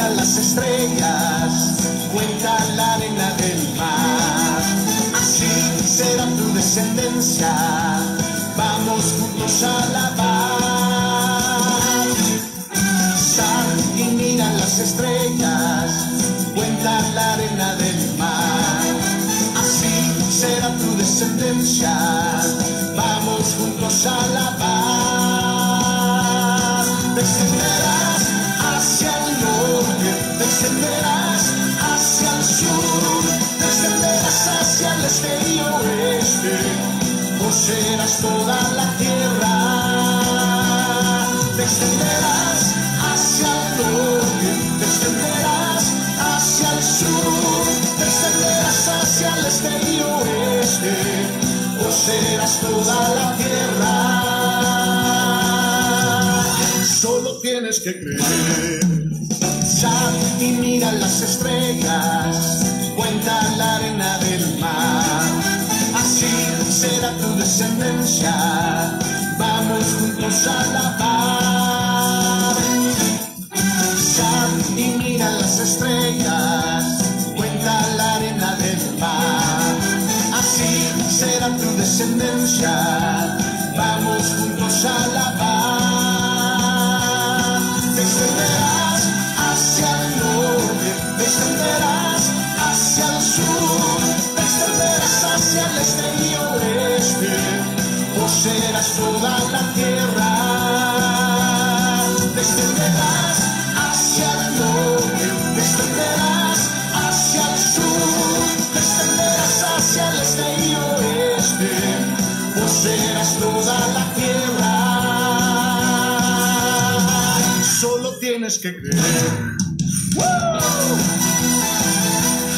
mira las estrellas, cuenta la arena del mar. Así será tu descendencia, vamos juntos a alabar. Sal y mira las estrellas, cuenta la arena del mar. Así será tu descendencia, vamos juntos a alabar. Descenderás hacia el norte, descenderás hacia el sur, descenderás hacia el este y oeste, poseerás toda la tierra. Descenderás hacia el norte, descenderás hacia el sur, descenderás hacia el este y oeste, poseerás toda la tierra. Solo tienes que creer. Sal y mira las estrellas, cuenta la arena del mar. Así será tu descendencia, vamos juntos a alabar. Sal y mira las estrellas, cuenta la arena del mar. Así será tu descendencia, vamos juntos a alabar. Descenderás hacia el norte, descenderás hacia el sur, descenderás hacia el este y oeste, poseerás toda la tierra. Descenderás hacia el norte, descenderás hacia el sur, descenderás hacia el este y oeste, poseerás toda la tierra. Solo tienes que creer. ¡Woo!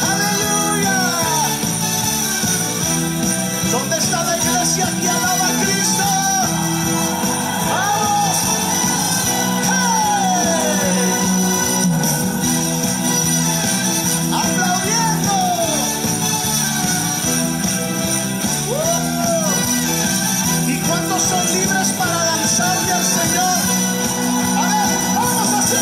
¡Aleluya! ¿Dónde está la iglesia que alaba a Cristo? ¡Vamos! ¡Hey! ¡Aplaudiendo! ¿Y cuántos son libres para danzarle al Señor? A ver, vamos así.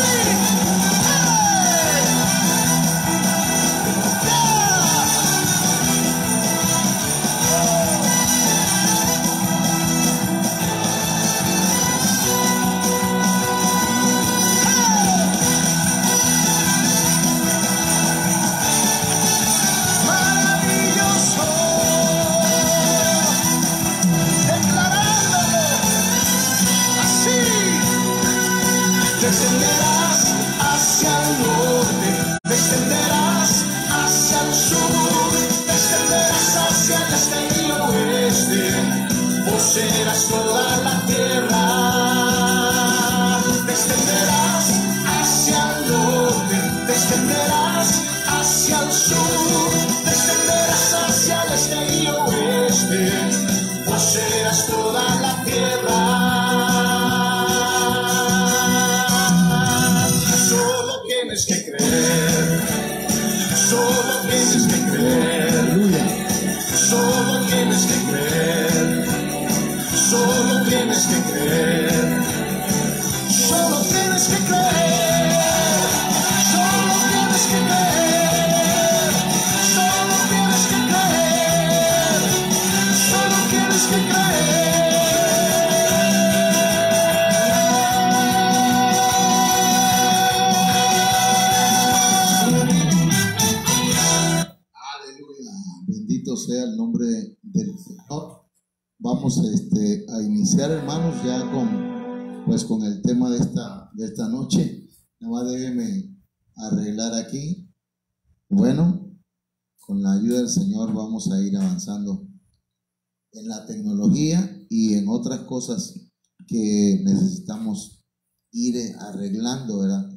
Descenderás hacia el norte, descenderás hacia el sur, descenderás hacia el este y oeste, poseerás toda la tierra. Descenderás hacia el norte, descenderás hacia el sur, descenderás hacia el este y oeste, poseerás toda la tierra. Tienes que creer, solo tienes que creer, aleluya. Solo tienes que creer, solo tienes que creer, solo tienes que creer, solo tienes que creer, solo tienes que creer, solo tienes que creer. Bendito sea el nombre del Señor. Vamos a iniciar, hermanos, ya con el tema de esta noche. Nada más déjeme arreglar aquí. Bueno, con la ayuda del Señor vamos a ir avanzando en la tecnología y en otras cosas que necesitamos ir arreglando, ¿verdad?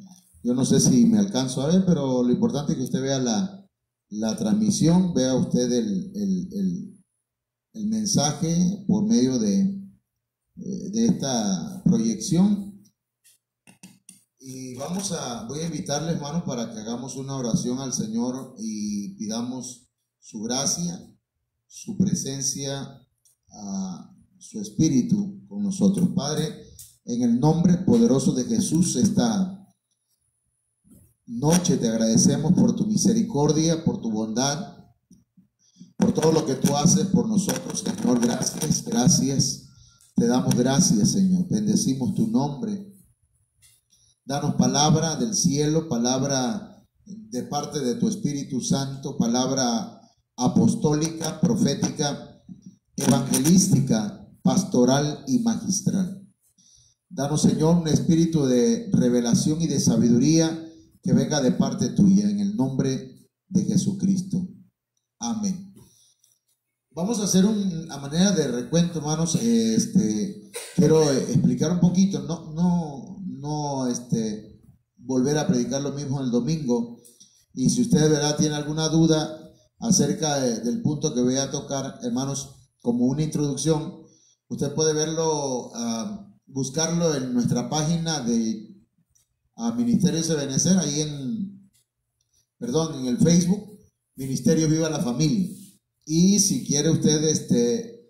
Yo no sé si me alcanzo a ver, pero lo importante es que usted vea la transmisión, vea usted el mensaje por medio de esta proyección. Y voy a invitarles, hermanos, para que hagamos una oración al Señor y pidamos su gracia, su presencia, su espíritu con nosotros. Padre, en el nombre poderoso de Jesús, esta noche te agradecemos por tu misericordia, por tu bondad, por todo lo que tú haces por nosotros, Señor. Gracias, gracias. Te damos gracias, Señor. Bendecimos tu nombre. Danos palabra del cielo, palabra de parte de tu Espíritu Santo, palabra apostólica, profética, evangelística, pastoral y magistral. Danos, Señor, un espíritu de revelación y de sabiduría que venga de parte tuya, en el nombre de Jesucristo. Amén. Vamos a hacer a manera de recuento, hermanos. Quiero explicar un poquito, no volver a predicar lo mismo el domingo. Y si usted, ¿verdad?, tiene alguna duda acerca del punto que voy a tocar, hermanos, como una introducción, usted puede verlo, buscarlo en nuestra página de Ministerios de Benecer, ahí en el Facebook, Ministerio Viva la Familia. Y si quiere usted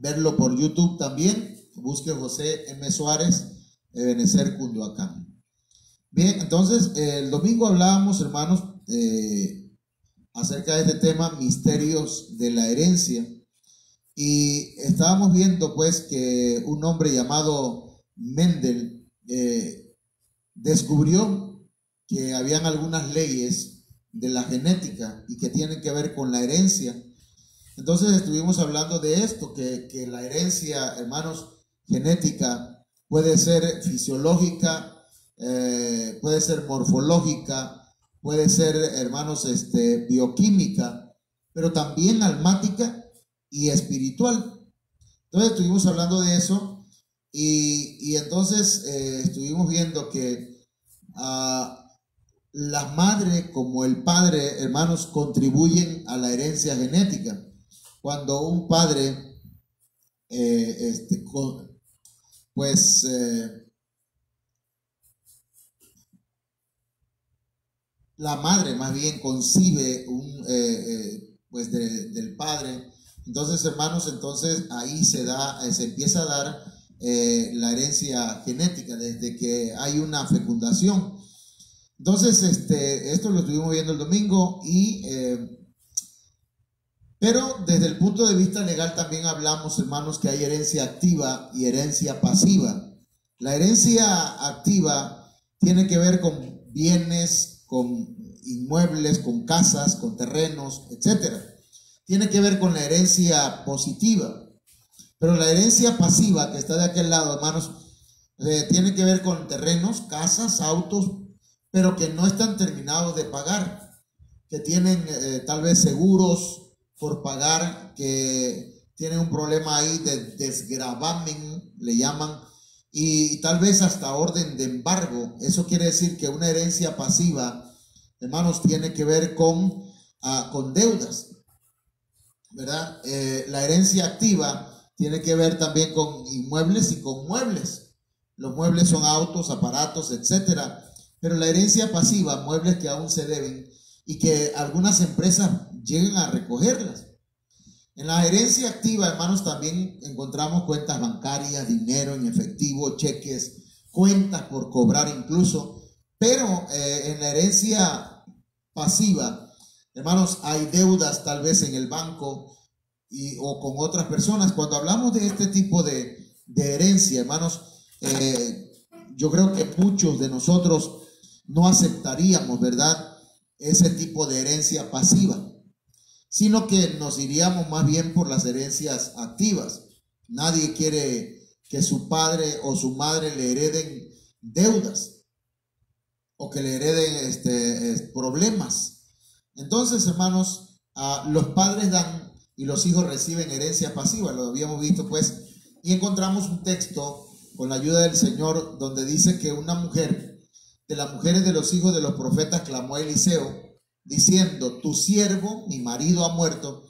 verlo por YouTube también, busque José M. Suárez, Benecer, Cunduacán. Bien, entonces el domingo hablábamos, hermanos, acerca de este tema, misterios de la herencia, y estábamos viendo pues que un hombre llamado Mendel descubrió que habían algunas leyes de la genética y que tienen que ver con la herencia. Entonces estuvimos hablando de esto, que la herencia, hermanos, genética puede ser fisiológica, puede ser morfológica, puede ser, hermanos, bioquímica, pero también almática y espiritual. Entonces estuvimos hablando de eso y entonces estuvimos viendo que la madre como el padre, hermanos, contribuyen a la herencia genética. Cuando un padre la madre más bien concibe del padre, entonces, hermanos, entonces ahí se empieza a dar la herencia genética desde que hay una fecundación. Entonces, esto lo estuvimos viendo el domingo pero desde el punto de vista legal también hablamos, hermanos, que hay herencia activa y herencia pasiva. La herencia activa tiene que ver con bienes, con inmuebles, con casas, con terrenos, etcétera. Tiene que ver con la herencia positiva. Pero la herencia pasiva, que está de aquel lado, hermanos, tiene que ver con terrenos, casas, autos, pero que no están terminados de pagar, que tienen tal vez seguros por pagar, que tienen un problema ahí de desgravamen, le llaman, y tal vez hasta orden de embargo. Eso quiere decir que una herencia pasiva, hermanos, tiene que ver con deudas, ¿verdad? La herencia activa tiene que ver también con inmuebles y con muebles. Los muebles son autos, aparatos, etcétera. Pero la herencia pasiva, muebles que aún se deben y que algunas empresas llegan a recogerlas. En la herencia activa, hermanos, también encontramos cuentas bancarias, dinero en efectivo, cheques, cuentas por cobrar incluso. Pero en la herencia pasiva, hermanos, hay deudas tal vez en el banco o con otras personas. Cuando hablamos de este tipo de herencia, hermanos, yo creo que muchos de nosotros no aceptaríamos, ¿verdad?, ese tipo de herencia pasiva, sino que nos iríamos más bien por las herencias activas. Nadie quiere que su padre o su madre le hereden deudas o que le hereden problemas. Entonces, hermanos, los padres dan y los hijos reciben herencia pasiva. Lo habíamos visto pues, y encontramos un texto con la ayuda del Señor donde dice que una mujer de las mujeres de los hijos de los profetas clamó a Eliseo diciendo: tu siervo, mi marido, ha muerto,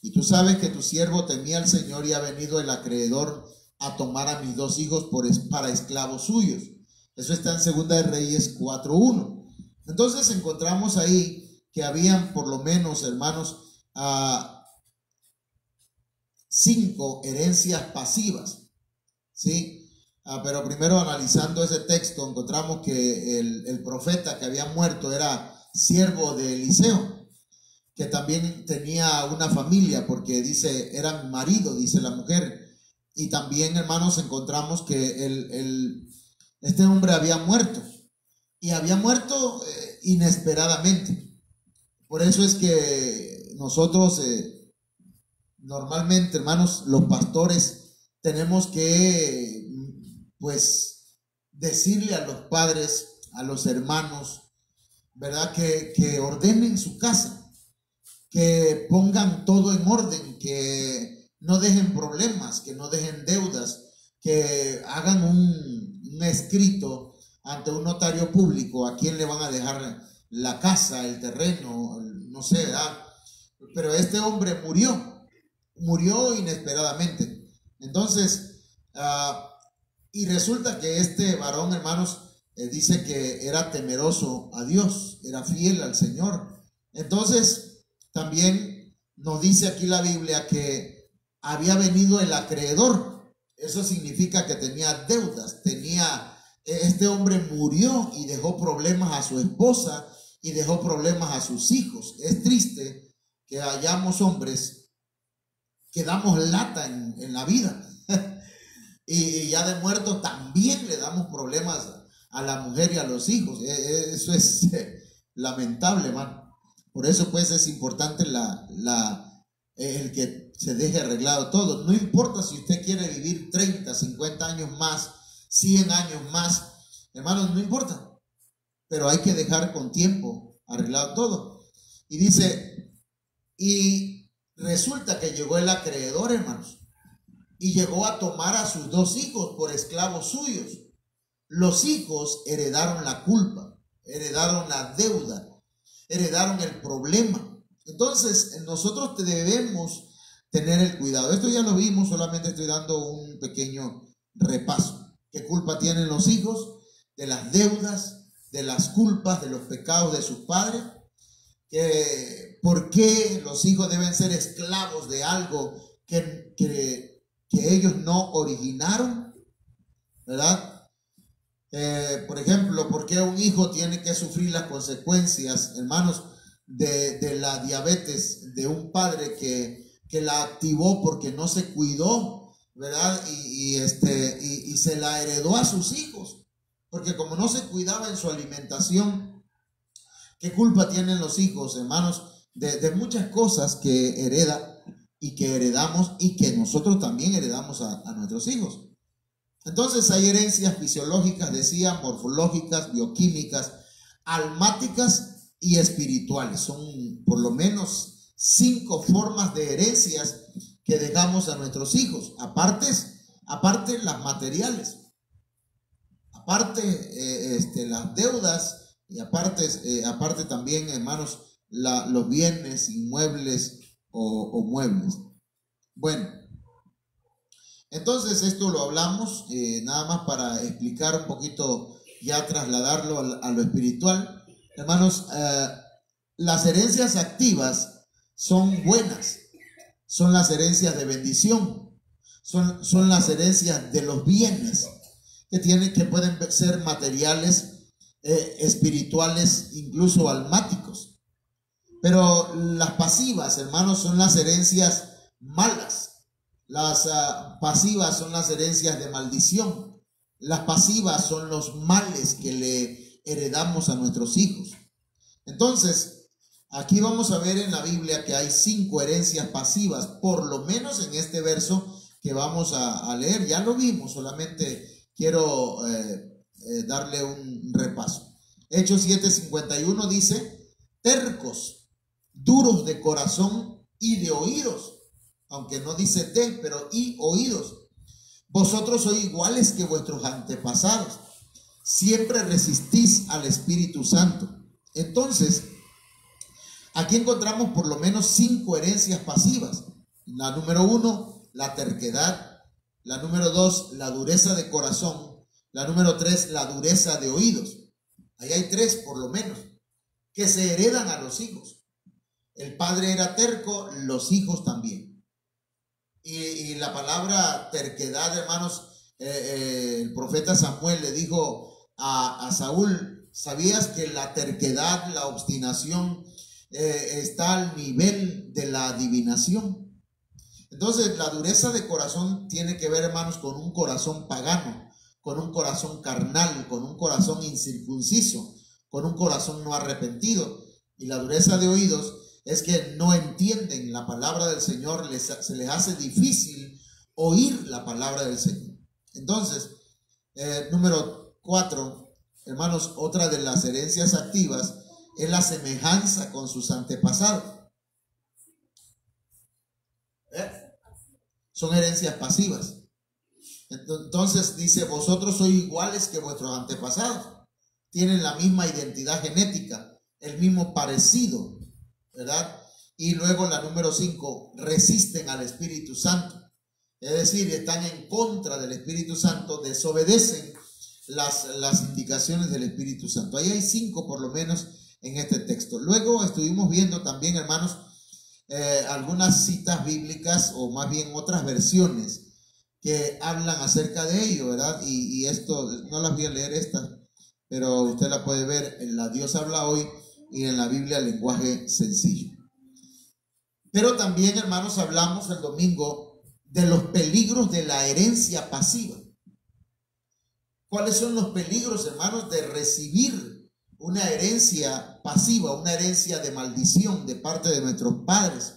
y tú sabes que tu siervo temía al Señor y ha venido el acreedor a tomar a mis 2 hijos para esclavos suyos. Eso está en 2 de Reyes 4:1. Entonces encontramos ahí que habían por lo menos, hermanos, 5 herencias pasivas, ¿sí? Pero primero, analizando ese texto, encontramos que el profeta que había muerto era siervo de Eliseo, que también tenía una familia, porque dice, era mi marido, dice la mujer. Y también, hermanos, encontramos que este hombre había muerto, y había muerto inesperadamente. Por eso es que nosotros normalmente, hermanos, los pastores tenemos que, pues, decirle a los padres, a los hermanos, ¿verdad? Que ordenen su casa, que pongan todo en orden, que no dejen problemas, que no dejen deudas, que hagan un escrito ante un notario público a quién le van a dejar la casa, el terreno, no sé, ¿verdad? Pero este hombre murió inesperadamente. Entonces, y resulta que este varón, hermanos, dice que era temeroso a Dios, era fiel al Señor. Entonces, también nos dice aquí la Biblia que había venido el acreedor. Eso significa que tenía deudas, este hombre murió y dejó problemas a su esposa y dejó problemas a sus hijos. Es triste que hayamos hombres que damos lata en la vida y ya de muerto también le damos problemas a la mujer y a los hijos. Eso es lamentable, hermano. Por eso pues es importante el que se deje arreglado todo. No importa si usted quiere vivir 30, 50 años más, 100 años más, hermanos, no importa, pero hay que dejar con tiempo arreglado todo. Y dice, y resulta que llegó el acreedor, hermanos, y llegó a tomar a sus 2 hijos por esclavos suyos. Los hijos heredaron la culpa, heredaron la deuda, heredaron el problema. Entonces nosotros debemos tener el cuidado. Esto ya lo vimos, solamente estoy dando un pequeño repaso. ¿Qué culpa tienen los hijos? De las deudas, de las culpas, de los pecados de sus padres. ¿Por qué los hijos deben ser esclavos de algo que ellos no originaron? ¿Verdad? Por ejemplo, ¿por qué un hijo tiene que sufrir las consecuencias, hermanos, de la diabetes de un padre que la activó porque no se cuidó, ¿verdad? Y se la heredó a sus hijos, porque como no se cuidaba en su alimentación. ¿Qué culpa tienen los hijos, hermanos, de muchas cosas que hereda y que heredamos y que nosotros también heredamos a nuestros hijos? Entonces hay herencias fisiológicas, decía, morfológicas, bioquímicas, almáticas y espirituales. Son por lo menos 5 formas de herencias que dejamos a nuestros hijos, aparte las materiales, aparte las deudas y aparte también, hermanos, los bienes inmuebles o muebles. Bueno, entonces esto lo hablamos nada más para explicar un poquito, ya trasladarlo a lo espiritual. Hermanos, las herencias activas son buenas, son las herencias de bendición, son las herencias de los bienes que pueden ser materiales, espirituales, incluso almáticos. Pero las pasivas, hermanos, son las herencias malas. Las pasivas son las herencias de maldición. Las pasivas son los males que le heredamos a nuestros hijos. Entonces, aquí vamos a ver en la Biblia que hay 5 herencias pasivas, por lo menos en este verso que vamos a leer. Ya lo vimos, solamente quiero darle un repaso. Hechos 7:51 dice: tercos, duros de corazón y de oídos. Aunque no dice de, pero y oídos. Vosotros sois iguales que vuestros antepasados. Siempre resistís al Espíritu Santo. Entonces, aquí encontramos por lo menos 5 herencias pasivas. La número 1, la terquedad. La número 2, la dureza de corazón. La número 3, la dureza de oídos. Ahí hay 3 por lo menos, que se heredan a los hijos. El padre era terco, los hijos también. Y la palabra terquedad, hermanos, el profeta Samuel le dijo a Saúl: ¿sabías que la terquedad, la obstinación está al nivel de la adivinación? Entonces, la dureza de corazón tiene que ver, hermanos, con un corazón pagano, con un corazón carnal, con un corazón incircunciso, con un corazón no arrepentido. Y la dureza de oídos es que no entienden la palabra del Señor, se les hace difícil oír la palabra del Señor. Entonces, número 4, hermanos, otra de las herencias activas es la semejanza con sus antepasados. Son herencias pasivas. Entonces dice: vosotros sois iguales que vuestros antepasados. Tienen la misma identidad genética, el mismo parecido, ¿verdad? Y luego la número 5, resisten al Espíritu Santo. Es decir, están en contra del Espíritu Santo, desobedecen las indicaciones del Espíritu Santo. Ahí hay 5 por lo menos en este texto. Luego estuvimos viendo también, hermanos, algunas citas bíblicas, o más bien otras versiones que hablan acerca de ello, ¿verdad? Y esto, no las voy a leer estas, pero usted la puede ver en la Dios habla hoy y en la Biblia lenguaje sencillo. Pero también, hermanos, hablamos el domingo de los peligros de la herencia pasiva. ¿Cuáles son los peligros, hermanos, de recibir una herencia pasiva, una herencia de maldición de parte de nuestros padres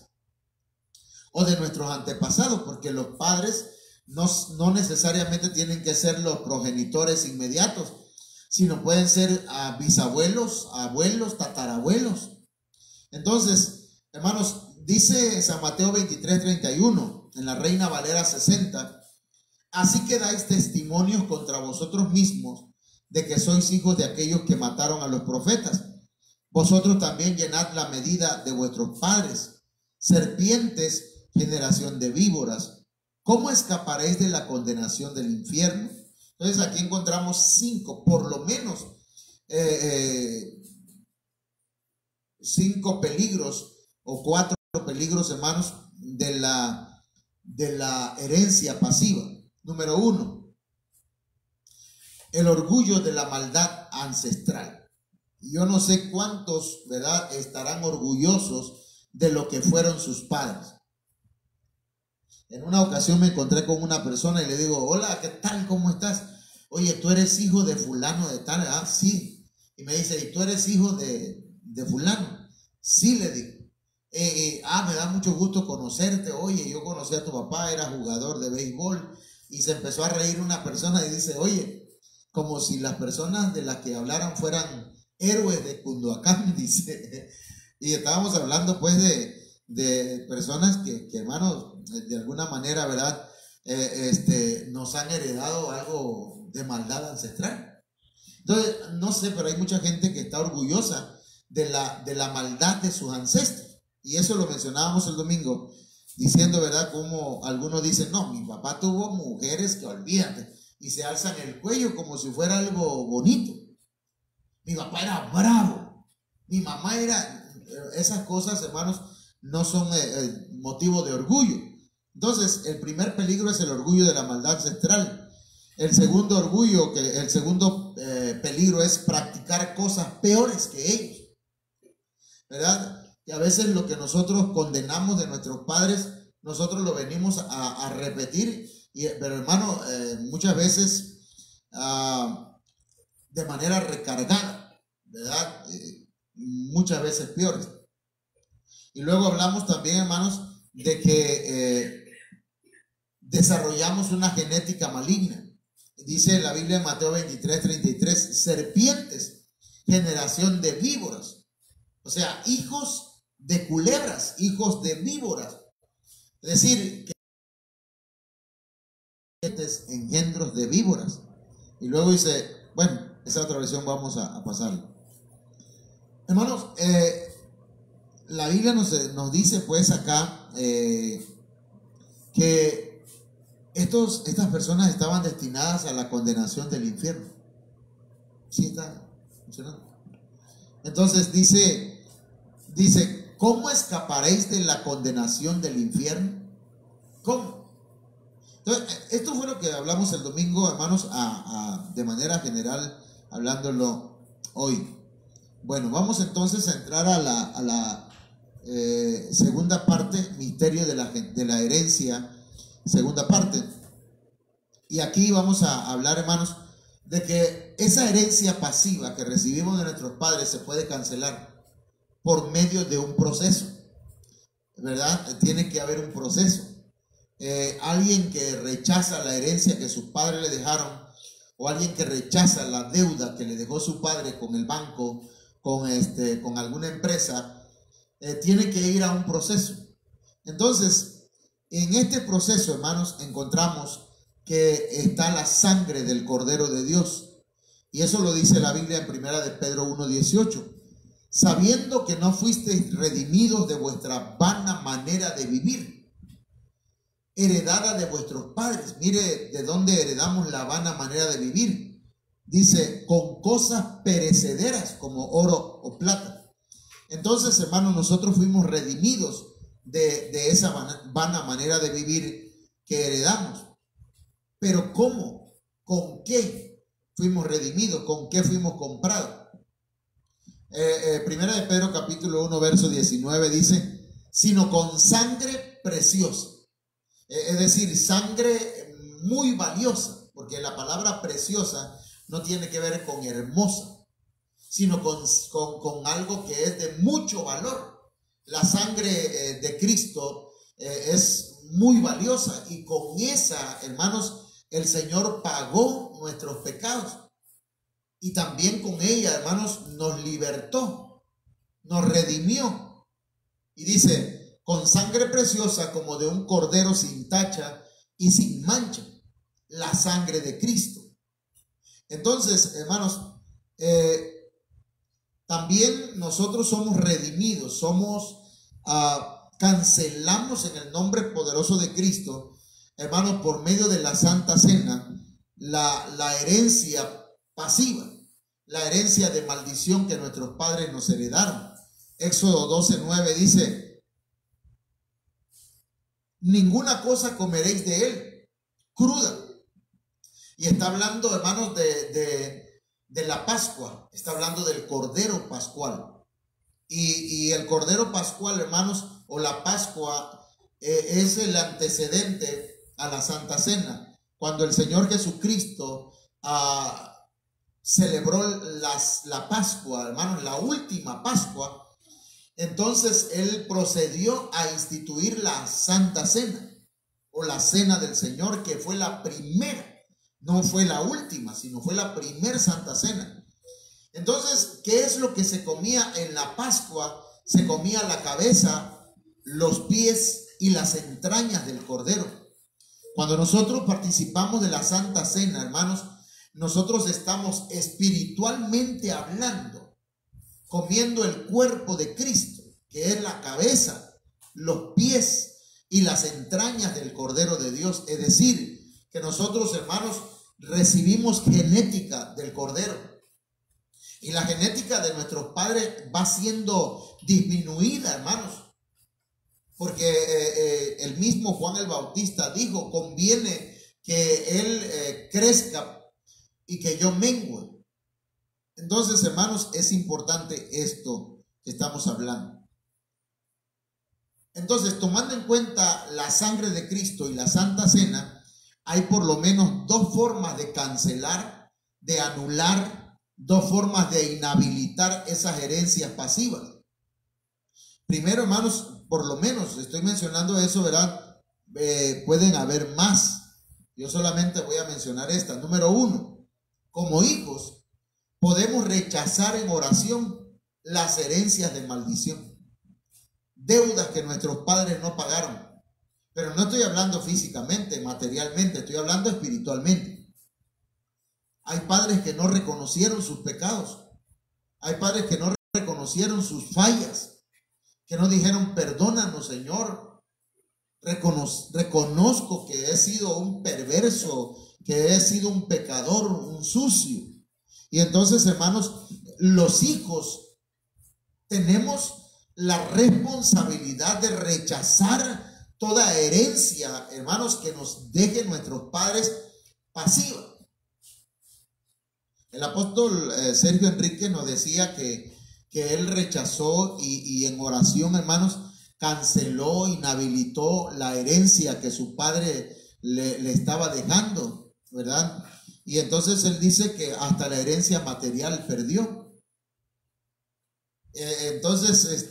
o de nuestros antepasados? Porque los padres no necesariamente tienen que ser los progenitores inmediatos, sino pueden ser bisabuelos, abuelos, tatarabuelos. Entonces, hermanos, dice San Mateo 23:31 en la Reina Valera 60: así que dais testimonios contra vosotros mismos de que sois hijos de aquellos que mataron a los profetas. Vosotros también llenad la medida de vuestros padres. Serpientes, generación de víboras, ¿cómo escaparéis de la condenación del infierno? Entonces aquí encontramos 5, por lo menos 5 peligros o 4 peligros, hermanos, de la herencia pasiva. Número 1, el orgullo de la maldad ancestral. Yo no sé cuántos, ¿verdad?, estarán orgullosos de lo que fueron sus padres. En una ocasión me encontré con una persona y le digo: hola, ¿qué tal? ¿Cómo estás? Oye, ¿tú eres hijo de fulano de tal? Ah, sí. Y me dice: ¿y tú eres hijo de fulano? Sí, le digo. Me da mucho gusto conocerte. Oye, yo conocí a tu papá, era jugador de béisbol. Y se empezó a reír una persona y dice: oye, como si las personas de las que hablaran fueran héroes de Cunduacán, dice. Y estábamos hablando pues de personas que hermanos, de alguna manera, ¿verdad?, nos han heredado algo de maldad ancestral. Entonces, no sé, pero hay mucha gente que está orgullosa de la maldad de sus ancestros. Y eso lo mencionábamos el domingo, diciendo, ¿verdad?, como algunos dicen: no, mi papá tuvo mujeres que olvídate, y se alzan el cuello como si fuera algo bonito. Mi papá era bravo, mi mamá era... Esas cosas, hermanos, no son motivo de orgullo. Entonces, el primer peligro es el orgullo de la maldad ancestral. El segundo peligro es practicar cosas peores que ellos, ¿verdad? Y a veces lo que nosotros condenamos de nuestros padres, nosotros lo venimos a repetir, pero hermano, muchas veces de manera recargada, ¿verdad? Muchas veces peores. Y luego hablamos también, hermanos, de que desarrollamos una genética maligna. Dice la Biblia en Mateo 23:33: serpientes, generación de víboras. O sea, hijos de culebras, hijos de víboras. Es decir, que engendros de víboras. Y luego dice, bueno, esa otra versión vamos a pasarla. Hermanos, la Biblia nos dice pues acá que estas personas estaban destinadas a la condenación del infierno. ¿Sí está funcionando? Entonces dice, ¿cómo escaparéis de la condenación del infierno? ¿Cómo? Entonces, esto fue lo que hablamos el domingo, hermanos, de manera general, hablándolo hoy. Bueno, vamos entonces a entrar a la segunda parte, misterio de la herencia, segunda parte. Y aquí vamos a hablar, hermanos, de que esa herencia pasiva que recibimos de nuestros padres se puede cancelar por medio de un proceso, ¿verdad? Tiene que haber un proceso. Alguien que rechaza la herencia que sus padres le dejaron, o alguien que rechaza la deuda que le dejó su padre con el banco, con alguna empresa, tiene que ir a un proceso. Entonces, en este proceso, hermanos, encontramos que está la sangre del Cordero de Dios. Y eso lo dice la Biblia en 1 de Pedro 1:18. Sabiendo que no fuisteis redimidos de vuestra vana manera de vivir, heredada de vuestros padres. Mire de dónde heredamos la vana manera de vivir. Dice, con cosas perecederas como oro o plata. Entonces, hermanos, nosotros fuimos redimidos de esa vana manera de vivir que heredamos. Pero ¿cómo? ¿Con qué fuimos redimidos? ¿Con qué fuimos comprados? Primera de Pedro capítulo 1 verso 19 dice, sino con sangre preciosa. Es decir, sangre muy valiosa, porque la palabra preciosa no tiene que ver con hermosa, sino con algo que es de mucho valor. La sangre de Cristo es muy valiosa, y con esa, hermanos, el Señor pagó nuestros pecados. Y también con ella, hermanos, nos libertó, nos redimió. Y dice, con sangre preciosa como de un cordero sin tacha y sin mancha, la sangre de Cristo. Entonces, hermanos, también nosotros somos redimidos, cancelamos en el nombre poderoso de Cristo, hermanos, por medio de la Santa Cena, la herencia pasiva, la herencia de maldición que nuestros padres nos heredaron. Éxodo 12:9 dice, ninguna cosa comeréis de él cruda. Y está hablando, hermanos, de la Pascua, está hablando del Cordero Pascual. Y el Cordero Pascual, hermanos, o la Pascua, es el antecedente a la Santa Cena. Cuando el Señor Jesucristo celebró la Pascua, hermanos, la última Pascua, entonces Él procedió a instituir la Santa Cena, o la Cena del Señor, que fue la primera, no fue la última, sino fue la primera Santa Cena. Entonces, ¿qué es lo que se comía en la Pascua? Se comía la cabeza, los pies y las entrañas del Cordero. Cuando nosotros participamos de la Santa Cena, hermanos, nosotros estamos espiritualmente hablando, comiendo el cuerpo de Cristo, que es la cabeza, los pies y las entrañas del Cordero de Dios. Es decir, que nosotros, hermanos, recibimos genética del Cordero. Y la genética de nuestros padres va siendo disminuida, hermanos. Porque el mismo Juan el Bautista dijo, conviene que él crezca y que yo mengue. Entonces, hermanos, es importante esto que estamos hablando. Entonces, tomando en cuenta la sangre de Cristo y la Santa Cena, hay por lo menos dos formas de cancelar, de anular, dos formas de inhabilitar esas herencias pasivas. Primero, hermanos, por lo menos estoy mencionando eso, ¿verdad? Pueden haber más. Yo solamente voy a mencionar esta. Número uno, como hijos, podemos rechazar en oración las herencias de maldición, deudas que nuestros padres no pagaron. Pero no estoy hablando físicamente, materialmente, estoy hablando espiritualmente. Hay padres que no reconocieron sus pecados. Hay padres que no reconocieron sus fallas, que no dijeron, perdónanos, Señor. Reconozco que he sido un perverso, que he sido un pecador, un sucio. Y entonces, hermanos, los hijos tenemos la responsabilidad de rechazar toda herencia, hermanos, que nos dejen nuestros padres pasiva. El apóstol Sergio Enrique nos decía que él rechazó y en oración, hermanos, canceló, inhabilitó la herencia que su padre le estaba dejando, ¿verdad? Y entonces él dice que hasta la herencia material perdió. Entonces,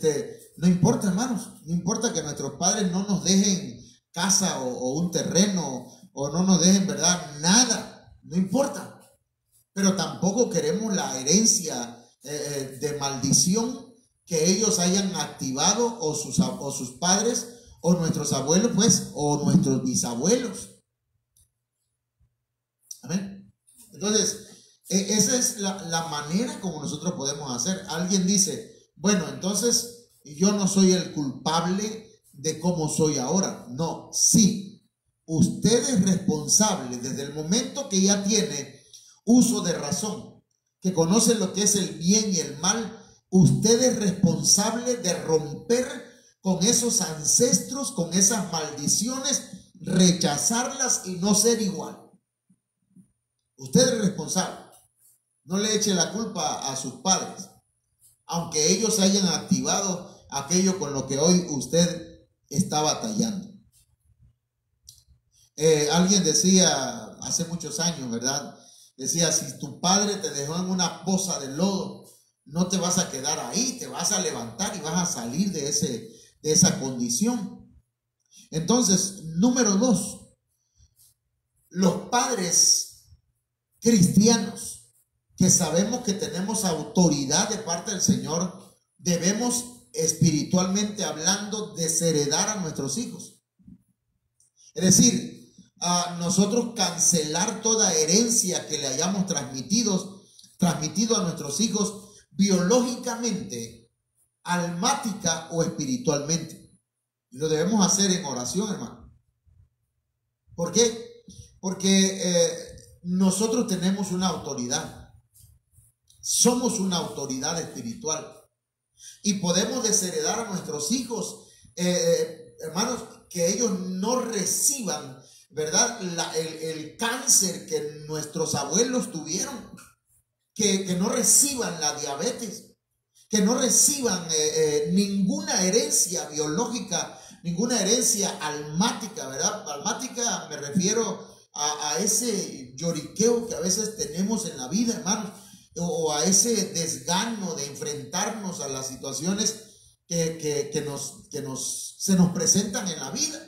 no importa, hermanos, no importa que nuestros padres no nos dejen casa o un terreno, o no nos dejen, ¿verdad? Nada, no importa. Pero tampoco queremos la herencia de maldición que ellos hayan activado, o sus padres, o nuestros abuelos, pues, o nuestros bisabuelos. Amén. Entonces, esa es la manera como nosotros podemos hacer. Alguien dice, bueno, entonces yo no soy el culpable de cómo soy ahora. No, sí, usted es responsable desde el momento que ya tiene uso de razón, que conoce lo que es el bien y el mal. Usted es responsable de romper con esos ancestros, con esas maldiciones, rechazarlas y no ser igual. Usted es responsable. No le eche la culpa a sus padres, aunque ellos hayan activado aquello con lo que hoy usted está batallando. Alguien decía hace muchos años, ¿verdad? Decía, si tu padre te dejó en una poza de lodo, no te vas a quedar ahí, te vas a levantar y vas a salir de esa condición. Entonces, número 2, los padres cristianos que sabemos que tenemos autoridad de parte del Señor, debemos, espiritualmente hablando, desheredar a nuestros hijos. Es decir, a nosotros cancelar toda herencia que le hayamos transmitido a nuestros hijos biológicamente, almática o espiritualmente. Y lo debemos hacer en oración, hermano. ¿Por qué? Porque nosotros tenemos una autoridad. Somos una autoridad espiritual. Y podemos desheredar a nuestros hijos, hermanos, que ellos no reciban, ¿verdad? El cáncer que nuestros abuelos tuvieron, que no reciban la diabetes, que no reciban ninguna herencia biológica, ninguna herencia almática, ¿verdad? Almática me refiero a ese lloriqueo que a veces tenemos en la vida, hermanos, o a ese desgano de enfrentarnos a las situaciones que se nos presentan en la vida,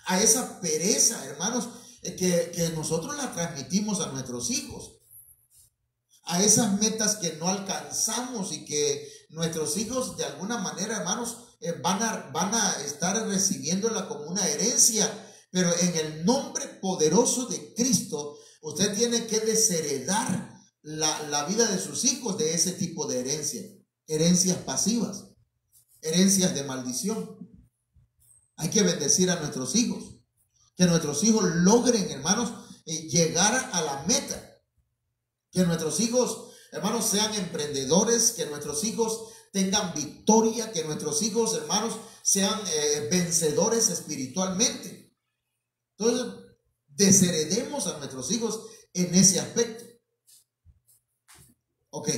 a esa pereza, hermanos, que nosotros la transmitimos a nuestros hijos, a esas metas que no alcanzamos y que nuestros hijos de alguna manera, hermanos, van a estar recibiéndola como una herencia, pero en el nombre poderoso de Cristo, usted tiene que desheredar la vida de sus hijos de ese tipo de herencia, herencias pasivas, herencias de maldición. Hay que bendecir a nuestros hijos, que nuestros hijos logren, hermanos, llegar a la meta, que nuestros hijos, hermanos, sean emprendedores, que nuestros hijos tengan victoria, que nuestros hijos, hermanos, sean vencedores espiritualmente. Entonces, desheredemos a nuestros hijos en ese aspecto. Ok,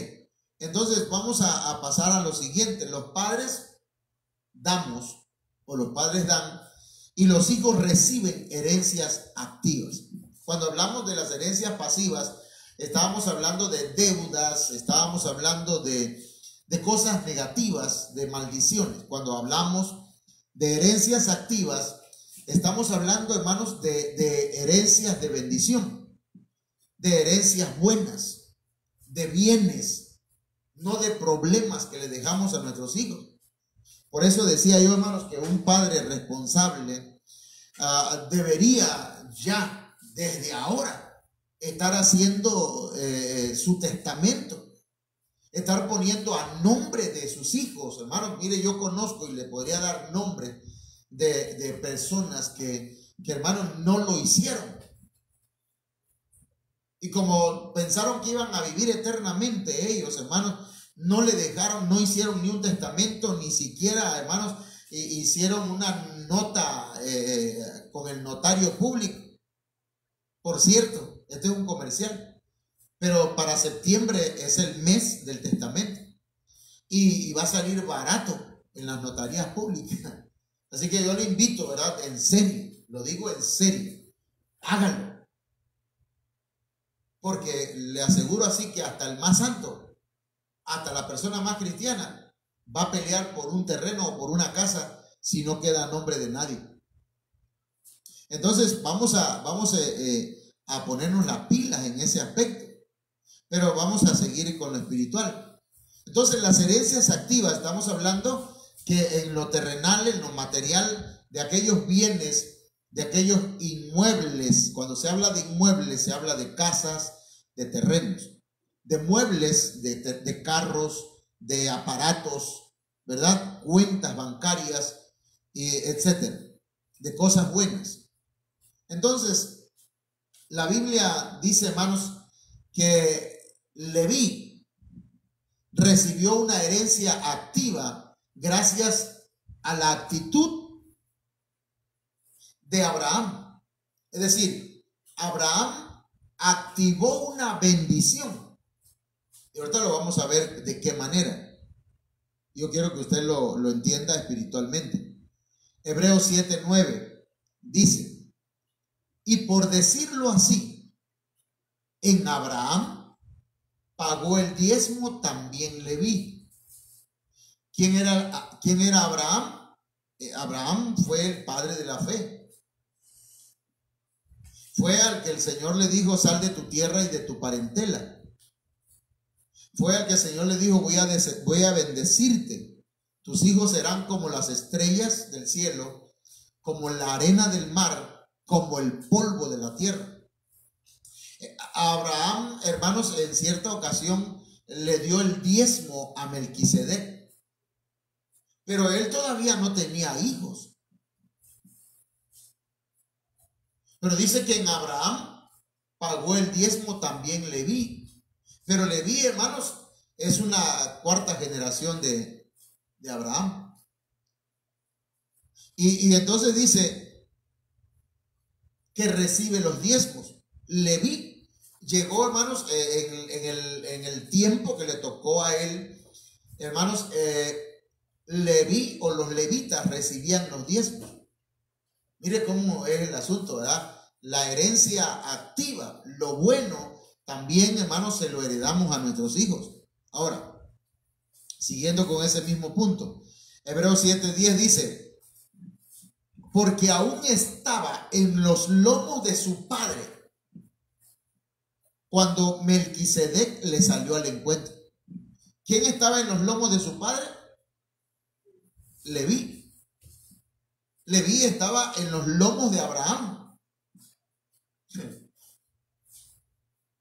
entonces vamos a pasar a lo siguiente. Los padres damos, o los padres dan, y los hijos reciben herencias activas. Cuando hablamos de las herencias pasivas, estábamos hablando de deudas, estábamos hablando de cosas negativas, de maldiciones. Cuando hablamos de herencias activas, estamos hablando, hermanos, de herencias de bendición, de herencias buenas, de bienes, no de problemas que le dejamos a nuestros hijos. Por eso decía yo, hermanos, que un padre responsable debería ya, desde ahora, estar haciendo su testamento, estar poniendo a nombre de sus hijos. Hermanos, mire, yo conozco y le podría dar nombre de personas que hermanos, no lo hicieron. Y como pensaron que iban a vivir eternamente ellos, hermanos, no le dejaron, no hicieron ni un testamento, ni siquiera, hermanos, hicieron una nota con el notario público. Por cierto, este es un comercial, pero para septiembre es el mes del testamento y va a salir barato en las notarías públicas. Así que yo le invito, ¿verdad? En serio, lo digo en serio, háganlo. Porque le aseguro así que hasta el más santo, hasta la persona más cristiana, va a pelear por un terreno o por una casa si no queda a nombre de nadie. Entonces vamos a ponernos las pilas en ese aspecto, pero vamos a seguir con lo espiritual. Entonces las herencias activas, estamos hablando que en lo terrenal, en lo material, de aquellos bienes, de aquellos inmuebles. Cuando se habla de inmuebles, se habla de casas, de terrenos, de muebles, de carros, de aparatos, ¿verdad? Cuentas bancarias, etcétera, de cosas buenas. Entonces, la Biblia dice, hermanos, que Leví recibió una herencia activa gracias a la actitud de Abraham. Es decir, Abraham activó una bendición. Y ahorita lo vamos a ver de qué manera. Yo quiero que usted lo entienda espiritualmente. Hebreos 7:9 dice: y por decirlo así, en Abraham pagó el diezmo también Leví. ¿Quién era Abraham? Abraham fue el padre de la fe. Fue al que el Señor le dijo: sal de tu tierra y de tu parentela. Fue al que el Señor le dijo: voy a bendecirte. Tus hijos serán como las estrellas del cielo, como la arena del mar, como el polvo de la tierra. Abraham, hermanos, en cierta ocasión le dio el diezmo a Melquisedec, pero él todavía no tenía hijos. Pero dice que en Abraham pagó el diezmo también Leví. Pero Leví, hermanos, es una cuarta generación de Abraham. Y entonces dice que recibe los diezmos. Leví llegó, hermanos, en el tiempo que le tocó a él, hermanos, Leví o los levitas recibían los diezmos. Mire cómo es el asunto, ¿verdad? La herencia activa, lo bueno, también, hermanos, se lo heredamos a nuestros hijos. Ahora, siguiendo con ese mismo punto, Hebreos 7:10 dice: porque aún estaba en los lomos de su padre cuando Melquisedec le salió al encuentro. ¿Quién estaba en los lomos de su padre? Leví. Leví estaba en los lomos de Abraham.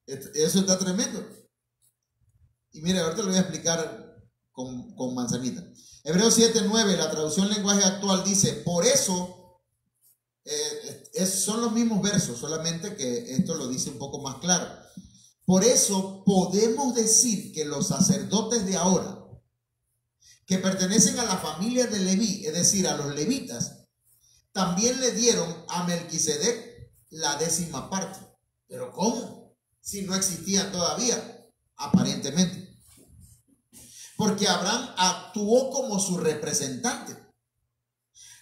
Eso está tremendo. Y mire, ahorita lo voy a explicar con manzanita. Hebreos 7:9, la traducción lenguaje actual dice: por eso, son los mismos versos, solamente que esto lo dice un poco más claro. Por eso podemos decir que los sacerdotes de ahora, que pertenecen a la familia de Leví, es decir, a los levitas, también le dieron a Melquisedec la 10ª parte. ¿Pero cómo? Si no existían todavía, aparentemente. Porque Abraham actuó como su representante.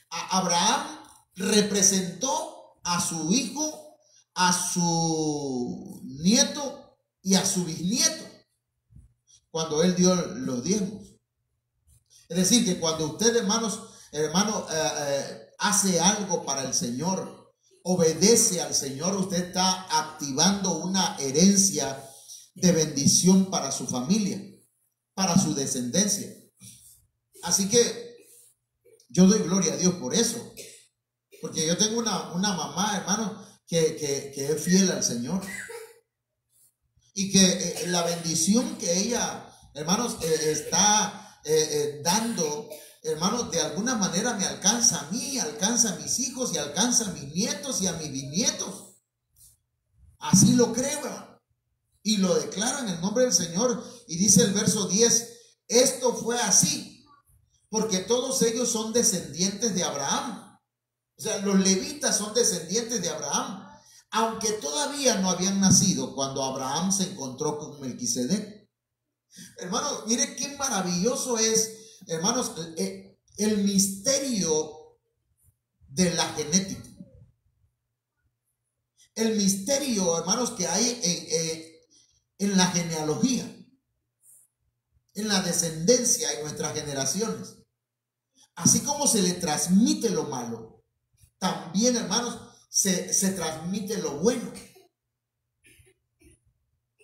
Abraham representó a su hijo, a su nieto y a su bisnieto cuando él dio los diezmos. Es decir, que cuando usted, hermano, hace algo para el Señor, obedece al Señor, usted está activando una herencia de bendición para su familia, para su descendencia. Así que yo doy gloria a Dios por eso, porque yo tengo una mamá, hermano, que es fiel al Señor, y que la bendición que ella, hermanos, está dando, hermanos, de alguna manera me alcanza a mí, alcanza a mis hijos y alcanza a mis nietos y a mis bisnietos. Así lo creo y lo declaro en el nombre del Señor. Y dice el verso 10: esto fue así porque todos ellos son descendientes de Abraham. O sea, los levitas son descendientes de Abraham, aunque todavía no habían nacido cuando Abraham se encontró con Melquisedec. Hermanos, mire qué maravilloso es, hermanos, el misterio de la genética. El misterio, hermanos, que hay en la genealogía, en la descendencia, en nuestras generaciones. Así como se le transmite lo malo, también, hermanos, se transmite lo bueno.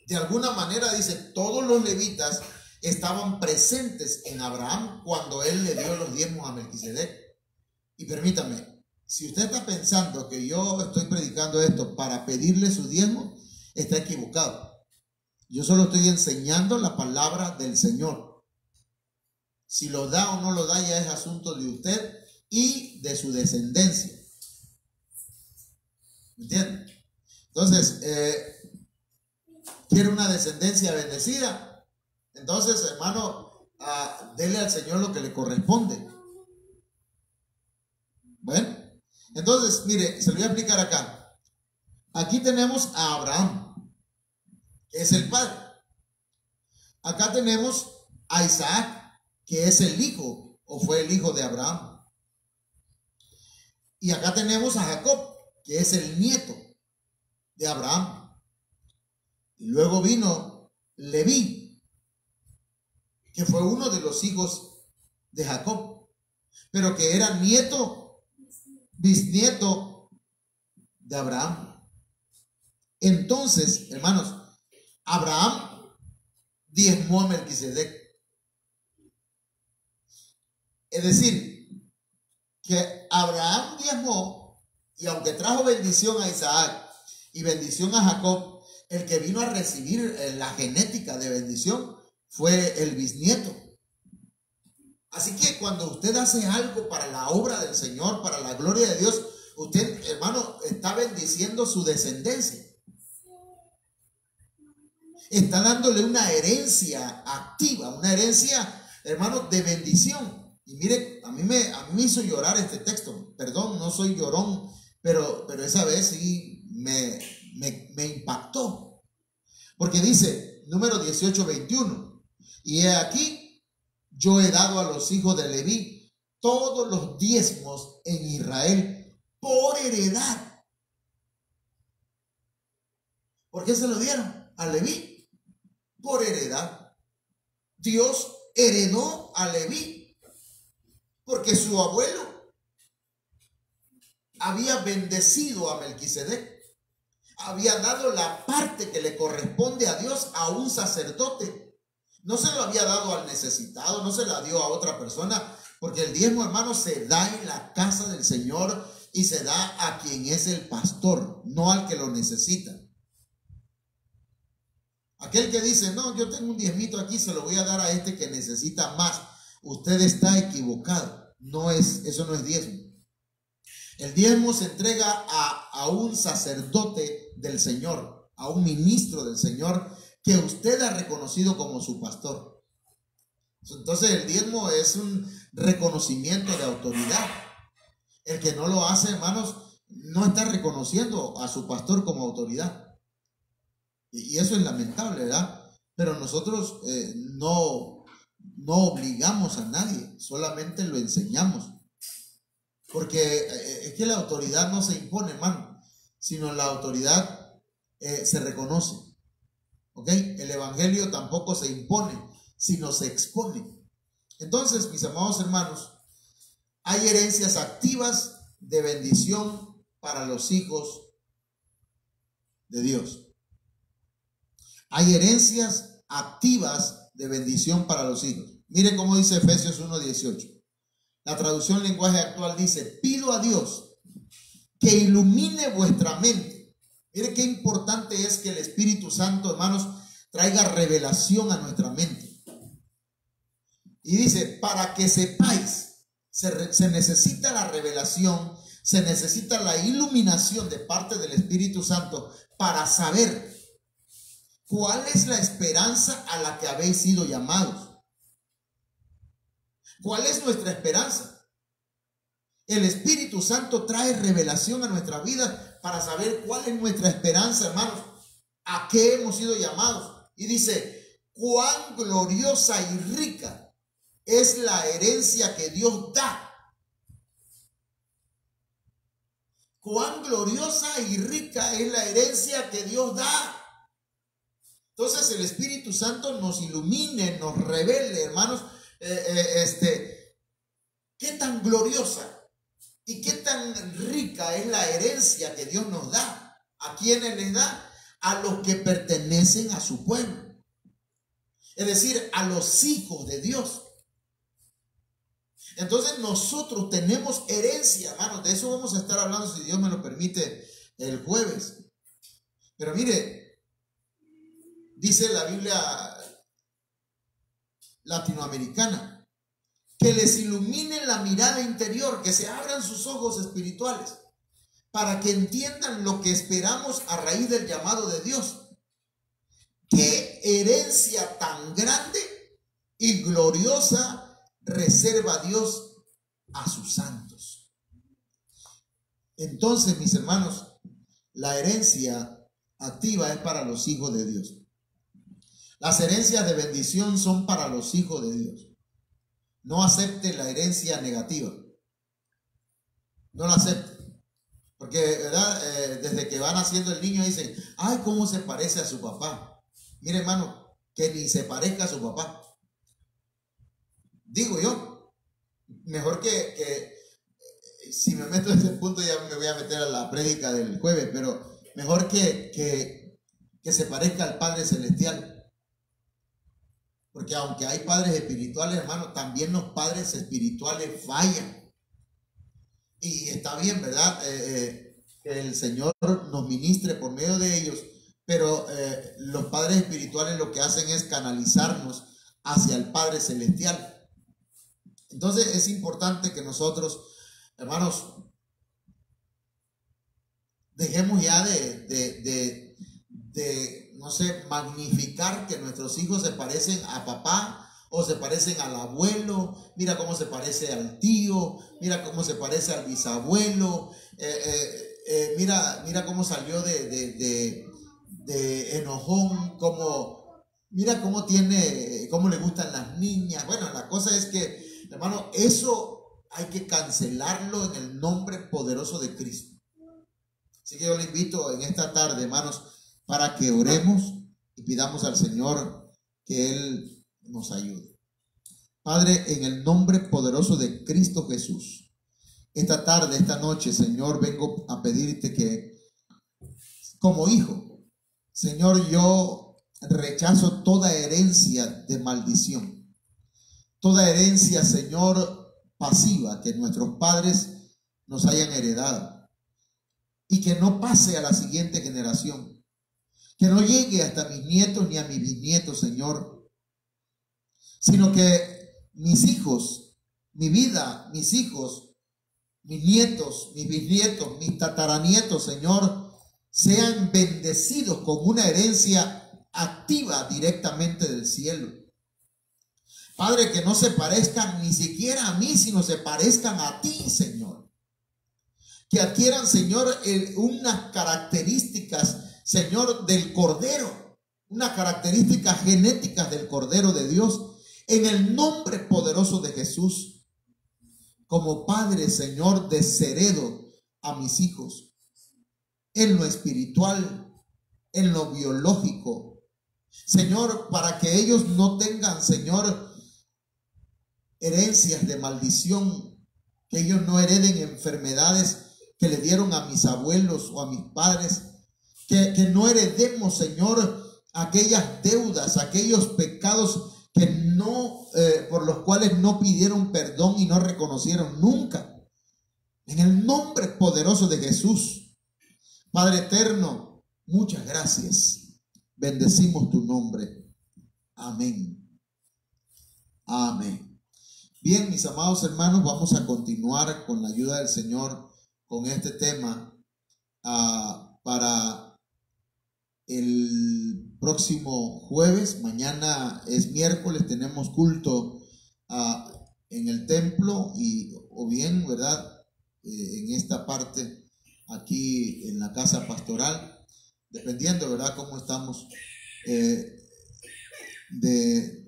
De alguna manera, dice, todos los levitas estaban presentes en Abraham cuando él le dio los diezmos a Melquisedec. Y permítame, si usted está pensando que yo estoy predicando esto para pedirle su diezmo, está equivocado. Yo solo estoy enseñando la palabra del Señor. Si lo da o no lo da ya es asunto de usted y de su descendencia. ¿Me entienden? Entonces, ¿quiere una descendencia bendecida? Entonces, hermano, dele al Señor lo que le corresponde. Bueno, entonces, mire, se lo voy a explicar acá. Aquí tenemos a Abraham, que es el padre. Acá tenemos a Isaac, que es el hijo, o fue el hijo de Abraham. Y acá tenemos a Jacob, que es el nieto de Abraham. Y luego vino Leví, que fue uno de los hijos de Jacob, pero que era nieto, bisnieto de Abraham. Entonces, hermanos, Abraham diezmó a Melquisedec. Es decir, que Abraham diezmó, y aunque trajo bendición a Isaac y bendición a Jacob, el que vino a recibir la genética de bendición fue el bisnieto. Así que cuando usted hace algo para la obra del Señor, para la gloria de Dios, usted, hermano, está bendiciendo su descendencia. Está dándole una herencia activa, una herencia, hermano, de bendición. Y mire, a mí me hizo llorar este texto. Perdón, no soy llorón, pero esa vez sí me impactó. Porque dice, número 18, 21. Y he aquí, yo he dado a los hijos de Leví todos los diezmos en Israel por heredad. ¿Por qué se lo dieron a Leví? Por heredad. Dios heredó a Leví porque su abuelo había bendecido a Melquisedec, había dado la parte que le corresponde a Dios a un sacerdote. No se lo había dado al necesitado, no se la dio a otra persona, porque el diezmo, hermano, se da en la casa del Señor y se da a quien es el pastor, no al que lo necesita. Aquel que dice, no, yo tengo un diezmito aquí, se lo voy a dar a este que necesita más. Usted está equivocado. Eso no es diezmo. El diezmo se entrega a un sacerdote del Señor, a un ministro del Señor que usted ha reconocido como su pastor. Entonces el diezmo es un reconocimiento de autoridad. El que no lo hace, hermanos, no está reconociendo a su pastor como autoridad. Y eso es lamentable, ¿verdad? Pero nosotros no obligamos a nadie, solamente lo enseñamos. Porque es que la autoridad no se impone, hermano, sino la autoridad se reconoce. ¿Ok? El evangelio tampoco se impone, sino se expone. Entonces, mis amados hermanos, hay herencias activas de bendición para los hijos de Dios. Hay herencias activas de bendición para los hijos. Miren cómo dice Efesios 1:18. La traducción lenguaje actual dice, pido a Dios que ilumine vuestra mente. Mire qué importante es que el Espíritu Santo, hermanos, traiga revelación a nuestra mente. Y dice, para que sepáis, se necesita la revelación, se necesita la iluminación de parte del Espíritu Santo para saber cuál es la esperanza a la que habéis sido llamados. ¿Cuál es nuestra esperanza? El Espíritu Santo trae revelación a nuestra vida para saber cuál es nuestra esperanza, hermanos, a qué hemos sido llamados. Y dice, cuán gloriosa y rica es la herencia que Dios da. Cuán gloriosa y rica es la herencia que Dios da. Entonces el Espíritu Santo nos ilumine, nos revele, hermanos, qué tan gloriosa y qué tan rica es la herencia que Dios nos da. ¿A quiénes les da? A los que pertenecen a su pueblo. Es decir, a los hijos de Dios. Entonces nosotros tenemos herencia, hermanos. De eso vamos a estar hablando, si Dios me lo permite, el jueves. Pero mire, dice la Biblia latinoamericana, que les ilumine la mirada interior, que se abran sus ojos espirituales, para que entiendan lo que esperamos a raíz del llamado de Dios. Qué herencia tan grande y gloriosa reserva Dios a sus santos. Entonces, mis hermanos, la herencia activa es para los hijos de Dios. Las herencias de bendición son para los hijos de Dios. No acepte la herencia negativa. No la acepte. Porque, ¿verdad? Desde que va naciendo el niño dicen, ay, cómo se parece a su papá. Mire, hermano, que ni se parezca a su papá. Digo yo, mejor que si me meto en ese punto ya me voy a meter a la prédica del jueves, pero mejor que se parezca al Padre Celestial. Porque aunque hay padres espirituales, hermano, también los padres espirituales fallan. Y está bien, ¿verdad? Que el Señor nos ministre por medio de ellos, pero los padres espirituales lo que hacen es canalizarnos hacia el Padre Celestial. Entonces es importante que nosotros, hermanos, dejemos ya de no sé, magnificar que nuestros hijos se parecen a papá o se parecen al abuelo. Mira cómo se parece al tío, mira cómo se parece al bisabuelo, mira cómo salió de enojón, mira cómo le gustan las niñas. Bueno, la cosa es que, hermano, eso hay que cancelarlo en el nombre poderoso de Cristo. Así que yo le invito en esta tarde, hermanos, para que oremos y pidamos al Señor que Él nos ayude. Padre, en el nombre poderoso de Cristo Jesús, esta tarde, esta noche, Señor, vengo a pedirte que, como hijo, Señor, yo rechazo toda herencia de maldición, toda herencia, Señor, pasiva que nuestros padres nos hayan heredado y que no pase a la siguiente generación. Que no llegue hasta mis nietos ni a mis bisnietos, Señor, sino que mis hijos, mi vida, mis hijos, mis nietos, mis bisnietos, mis tataranietos, Señor, sean bendecidos con una herencia activa directamente del cielo. Padre, que no se parezcan ni siquiera a mí, sino se parezcan a ti, Señor. Que adquieran, Señor, unas características, Señor, del Cordero, unas características genéticas del Cordero de Dios, en el nombre poderoso de Jesús. Como Padre, Señor, desheredo a mis hijos en lo espiritual, en lo biológico, Señor, para que ellos no tengan, Señor, herencias de maldición, que ellos no hereden enfermedades que le dieron a mis abuelos o a mis padres. Que no heredemos, Señor, aquellas deudas, aquellos pecados que no, por los cuales no pidieron perdón y no reconocieron nunca. En el nombre poderoso de Jesús, Padre eterno, muchas gracias. Bendecimos tu nombre. Amén. Amén. Bien, mis amados hermanos, vamos a continuar con la ayuda del Señor con este tema para el próximo jueves. Mañana es miércoles, tenemos culto en el templo o bien, ¿verdad? en esta parte aquí en la casa pastoral, dependiendo, ¿verdad?, cómo estamos de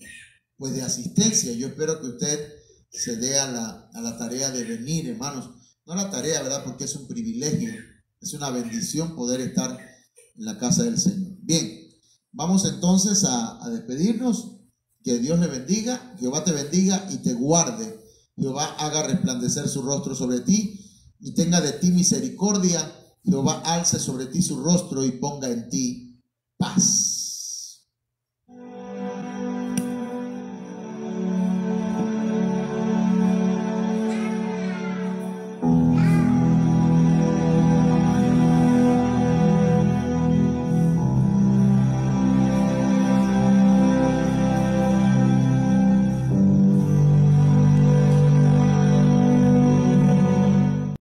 asistencia. Yo espero que usted se dé a la tarea de venir, hermanos. No la tarea, ¿verdad?, porque es un privilegio, es una bendición poder estar en la casa del Señor. Bien, vamos entonces a despedirnos. Que Dios le bendiga, Jehová te bendiga y te guarde. Jehová haga resplandecer su rostro sobre ti y tenga de ti misericordia. Jehová alce sobre ti su rostro y ponga en ti paz.